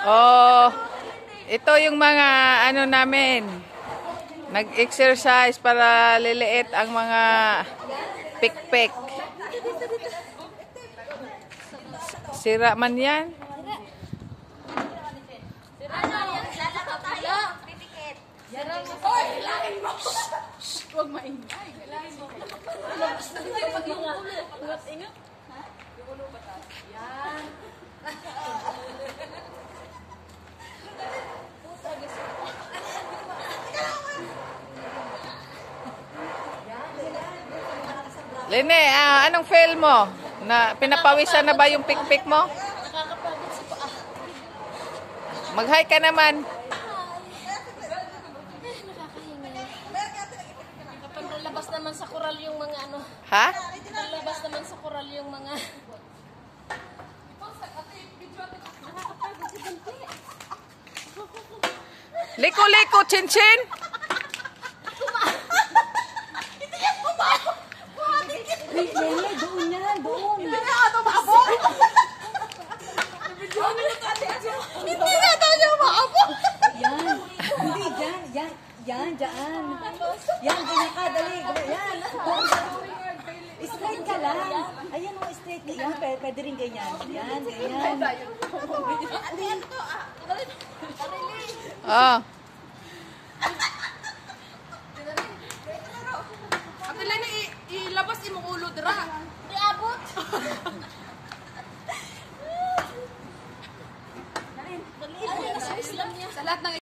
Oh, ito yung mga ano namin. Nag-exercise para liliit ang mga pikpik. Sira man yan. Huwag maingay. Lene, anong feel mo? Na pinapawisan na ba yung pikpik mo? Nakakapagod sa paa. Mag-hi ka naman. Labas naman sa koral yung mga ano. Ha? Labas naman sa koral yung mga... Liko-liko, chin-chin. Lele, doon yan, doon. Hindi na ito maabot! Hindi na ito niya maabot! Yan. Hindi, dyan. Yan. Yan, dyan. Yan, ganyan ka. Dali. Yan. Straight ka lang. Ayan mo, straight. Yan, pwede rin ganyan. Yan, ganyan. Ano yan to? Oh.